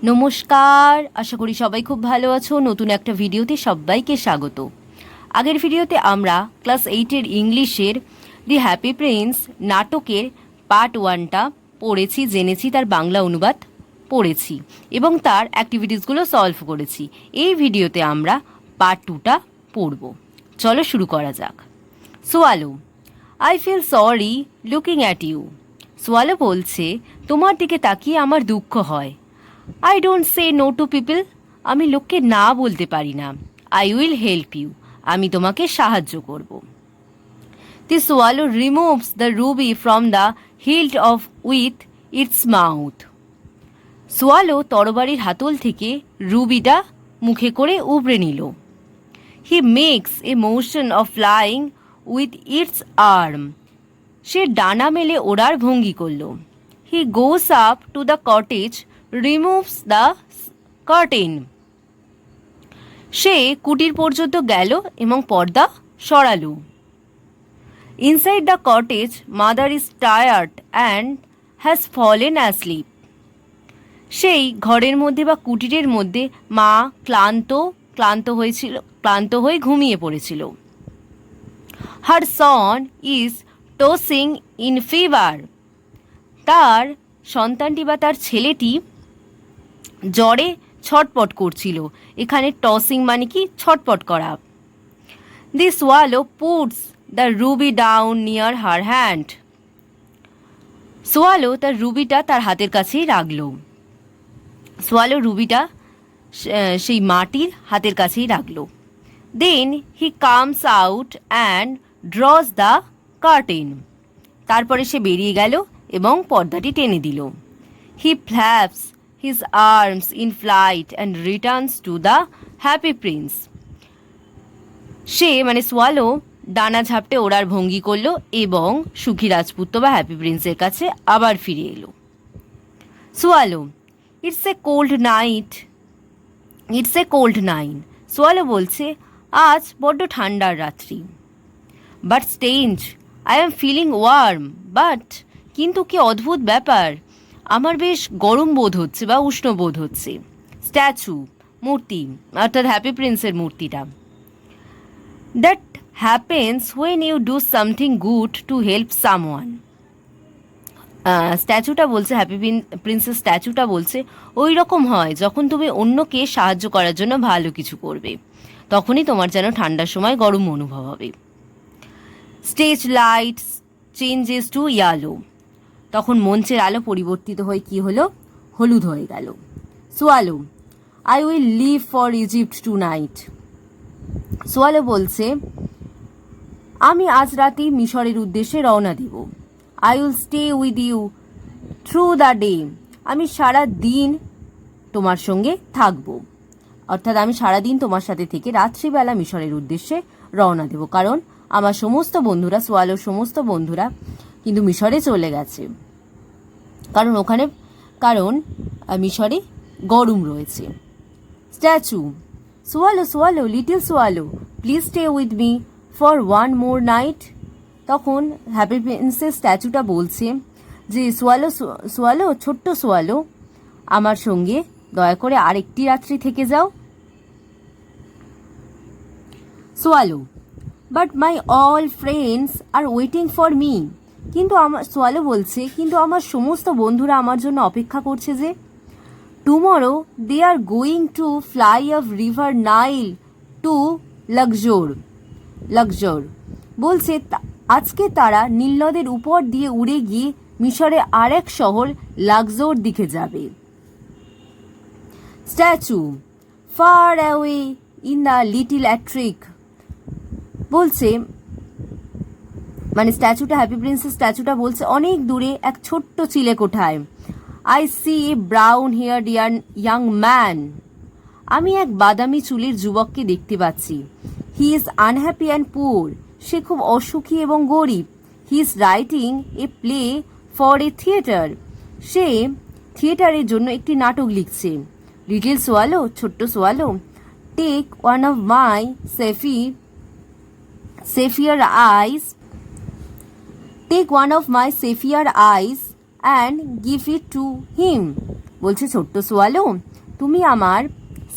নমস্কার, আশা করি সবাই খুব ভালো আছো। নতুন একটা ভিডিওতে সবাইকে স্বাগত। আগের ভিডিওতে আমরা ক্লাস 8-এর ইংলিশের দি হ্যাপি প্রিন্স নাটকের পার্ট 1টা পড়েছি, জেনেছি, তার বাংলা অনুবাদ পড়েছি এবং তার অ্যাক্টিভিটিসগুলো সলভ করেছি। এই ভিডিওতে আমরা পার্ট 2টা পড়ব। চলো শুরু করা যাক। Swallow, I feel sorry looking at you. Swallow বলছে, তোমার দিকে তাকিয়ে আমার দুঃখ হয়। I don't say no to people. আমি লোককে না বলতে পারি না। I will help you. আমি তোমাকে সাহায্য করব। The swallow removes the ruby from the hilt of with its mouth. Swallow তরবারির হাতল থেকে রুবিটা মুখে করে উবড়ে নিল। He makes a motion of flying with its arm. সে ডানা মেলে ওড়ার ভঙ্গি করল। He goes up to the cottage, removes the curtain. সে কুটির পর্যন্ত গেল এবং পর্দা সরালো। Inside the cottage, mother is tired and has fallen asleep. সেই ঘরের মধ্যে বা কুটিরের মধ্যে মা ক্লান্ত হয়ে ঘুমিয়ে পড়েছিল। Her son is tossing in fever. তার সন্তানটি বা তার ছেলেটি জ্বরে ছটপট করছিল। এখানে টসিং মানে কি? ছটপট করা। The swallow puts the ruby down near her hand. Swallow তার রুবিটা তার হাতের কাছেই রাখল। সোয়ালো রুবিটা সেই মাটির হাতের কাছেই রাখল। Then he comes out and draws the curtain. তারপরে সে বেরিয়ে গেল এবং পর্দাটি টেনে দিল। He flaps his arms in flight and returns to the happy prince. সে মানে সোয়ালো ডানা ঝাপটে ওড়ার ভঙ্গি করলো এবং সুখী রাজপুত্র বা হ্যাপি প্রিন্সের কাছে আবার ফিরে এলো। Swallow, it's a cold night. Swallow বলছে, আজ বড্ড ঠান্ডার রাত্রি। But strange, I am feeling warm. কিন্তু কি অদ্ভুত ব্যাপার, আমার বেশ গরম বোধ হচ্ছে বা উষ্ণ বোধ হচ্ছে। স্ট্যাচু, মূর্তি, অর্থাৎ হ্যাপি প্রিন্সের মূর্তিটা। That happens when you do something good to help someone. স্ট্যাচুটা বলছে, হ্যাপি প্রিন্সের স্ট্যাচুটা বলছে, ওই রকম হয় যখন তুমি অন্যকে সাহায্য করার জন্য ভালো কিছু করবে, তখনই তোমার যেন ঠান্ডার সময় গরম অনুভব হবে। Stage lights changes to yellow. তখন মঞ্চের আলো পরিবর্তিত হয়ে কি হলো? হলুদ হয়ে গেল। Swallow, I will leave for Egypt tonight. Swallow বলছে, আমি আজ রাতেই মিশরের উদ্দেশ্যে রওনা দিব। I will stay with you through the day. আমি সারা দিন তোমার সঙ্গে থাকব, অর্থাৎ আমি সারাদিন তোমার সাথে থেকে রাত্রিবেলা মিশরের উদ্দেশ্যে রওনা দেব। কারণ আমার সমস্ত বন্ধুরা, সোয়ালোর সমস্ত বন্ধুরা কিন্তু মিশরে চলে গেছে, কারণ মিশরে গরম রয়েছে। Statue, swallow little swallow, please stay with me for one more night. তখন হ্যাপি প্রিন্সের স্ট্যাচুটা বলছে যে, সোয়ালো ছোট্ট সোয়ালো, আমার সঙ্গে দয়া করে আরেকটি রাত্রি থেকে যাও। Swallow, but my all friends R waiting for me. Swallow বলছে, কিন্তু আমার সমস্ত বন্ধুরা আমার জন্য অপেক্ষা করছে যে। Tomorrow they are going to fly off river Nile to Luxor. বলছে আজকে তারা নীল নদের উপর দিয়ে উড়ে গিয়ে মিশরে আরেক শহর লাকজোর দিকে যাবে। Statue, far away in the little attic. বলছে, মানে স্ট্যাচুটা, হ্যাপি প্রিন্সের স্ট্যাচুটা বলছে, অনেক দূরে এক ছোট্ট চিলেকোঠায়। I see a brown haired young man. আমি এক বাদামি চুলের যুবককে দেখতে পাচ্ছি। He is unhappy and poor. সে খুব অসুখী এবং গরিব। He is writing a play for a theatre. সে থিয়েটারের জন্য একটি নাটক লিখছে। লিটল সোয়ালো, ছোট্ট swallow, take one of my sapphire eyes and give it to him. বলছে ছোট্ট সোয়ালো, তুমি আমার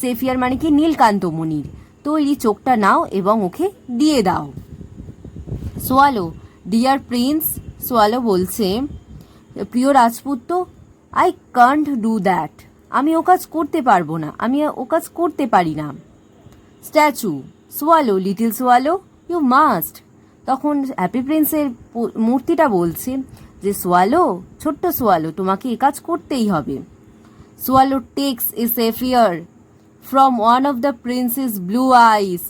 সেফিয়ার মানে কি নীলকান্তমণির তৈরি চোখটা নাও এবং ওকে দিয়ে দাও। সোয়ালো, ডিয়ার প্রিন্স, সোয়ালো বলছে, প্রিয় রাজপুত্র, আই কান্ট ডু দ্যাট, আমি ও কাজ করতে পারবো না, আমি ও কাজ করতে পারি না। Statue, swallow, little swallow, you must. তখন হ্যাপি প্রিন্সের মূর্তিটা বলছে যে সোয়ালো, ছোট্ট সোয়ালো, তোমাকে এ কাজ করতেই হবে। Swallow takes a sapphire from one of the prince's blue eyes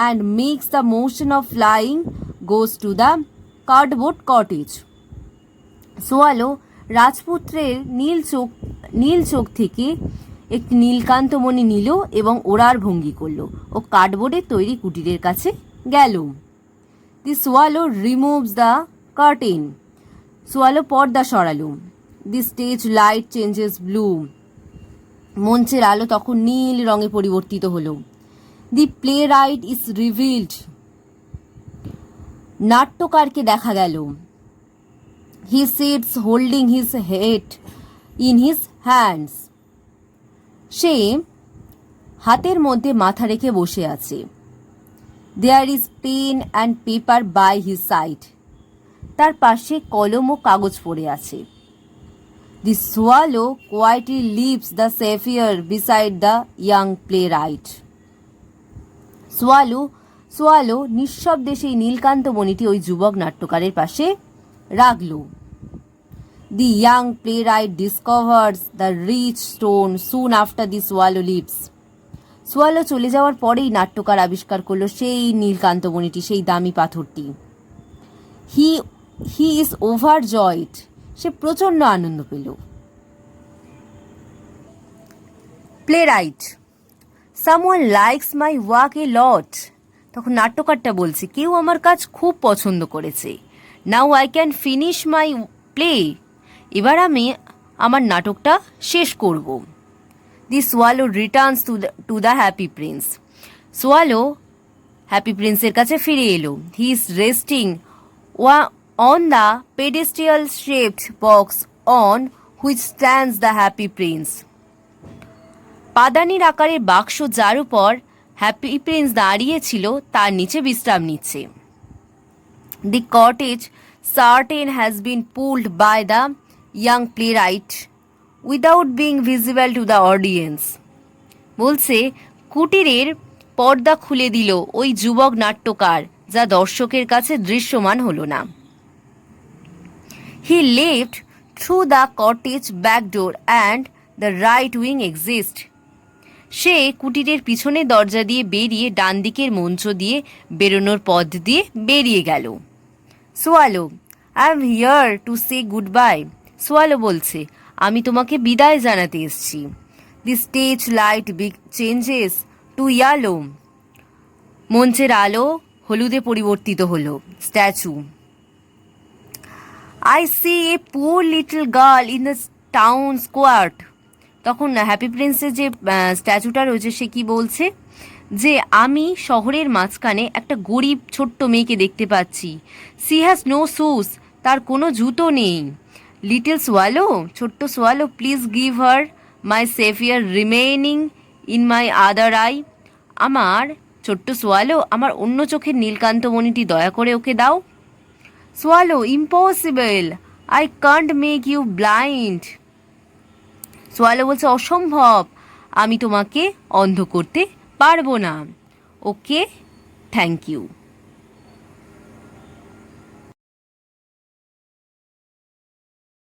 and makes the motion of flying, goes to the cardboard cottage. Swallow রাজপুত্রের নীল চোখ থেকে একটি নীলকান্তমণি নিল এবং ওড়ার ভঙ্গি করল ও কার্ডবোর্ডের তৈরি কুটিরের কাছে গেল। The swallow removes the curtain, swallow পর্দা সরালো। The stage light changes blue, মঞ্চের আলো তখন নীল রঙে পরিবর্তিত হলো। The playwright is revealed, নাট্যকারকে দেখা গেল। He sits holding his head in his hands, সে হাতের মধ্যে মাথা রেখে বসে আছে। There is pen and paper by his side, তার পাশে কলম ও কাগজ পড়ে আছে। The swallow quietly leaves the sapphire beside the young playwright. Swallow নিঃশব্দে সেই নীলকান্তমণিটি ওই যুবক নাট্যকারের পাশে রাখল। The young playwright discovers the rich stone soon after the swallow leaves. Swallow চলে যাওয়ার পরেই নাট্যকার আবিষ্কার করলো সেই নীলকান্তমণিটি, সেই দামি পাথরটি। হি ইজ ওভারজয়েড, সে প্রচণ্ড আনন্দ পেল। Playwright, someone likes my work a lot, তখন নাট্যকারটা বলছে, কেউ আমার কাজ খুব পছন্দ করেছে। Now I can finish my play, এবার আমি আমার নাটকটা শেষ করব। The swallow returns to the happy prince, swallow happy প্রিন্সের কাছে ফিরে এলো। He is resting on the pedestal shaped box on which stands the happy prince. পাদানির আকারের বাক্স যার উপর হ্যাপি প্রিন্স দাঁড়িয়েছিল তার নিচে বিশ্রাম নিচ্ছে। The cottage curtain has been pulled by the young playwright without being visible to the audience. বলছে কুটিরের পর্দা খুলে দিল ওই যুবক নাট্যকার, যা দর্শকের কাছে দৃশ্যমান হলো না। He left through the cottage back door and the right wing exit. সে কুটিরের পিছনের দরজা দিয়ে বেরিয়ে ডান দিকের মঞ্চ দিয়ে বেরোনোর পথ দিয়ে বেরিয়ে গেল। Swallow, I am here to say good bye, swallow বলছে, আমি তোমাকে বিদায় জানাতে এসেছি। দি stage light changes to yellow, মঞ্চের আলো হলুদে পরিবর্তিত হলো। Statue, I see a poor little girl in the town square. তখন হ্যাপি প্রিন্সের যে স্ট্যাচুটা রয়েছে সে কি বলছে, যে আমি শহরের মাঝখানে একটা গরিব ছোট্ট মেয়েকে দেখতে পাচ্ছি। সি হ্যাজ নো শুজ, তার কোনো জুতো নেই। লিটল সোয়ালো, ছোট্ট swallow, please give her my sapphire remaining in my other eye, আমার ছোট্ট সোয়ালো, আমার অন্য চোখের নীলকান্তমণিটি দয়া করে ওকে দাও। Swallow, impossible, I can't make you blind, swallow বলছে, অসম্ভব, আমি তোমাকে অন্ধ করতে পারবো না। Okay, thank you.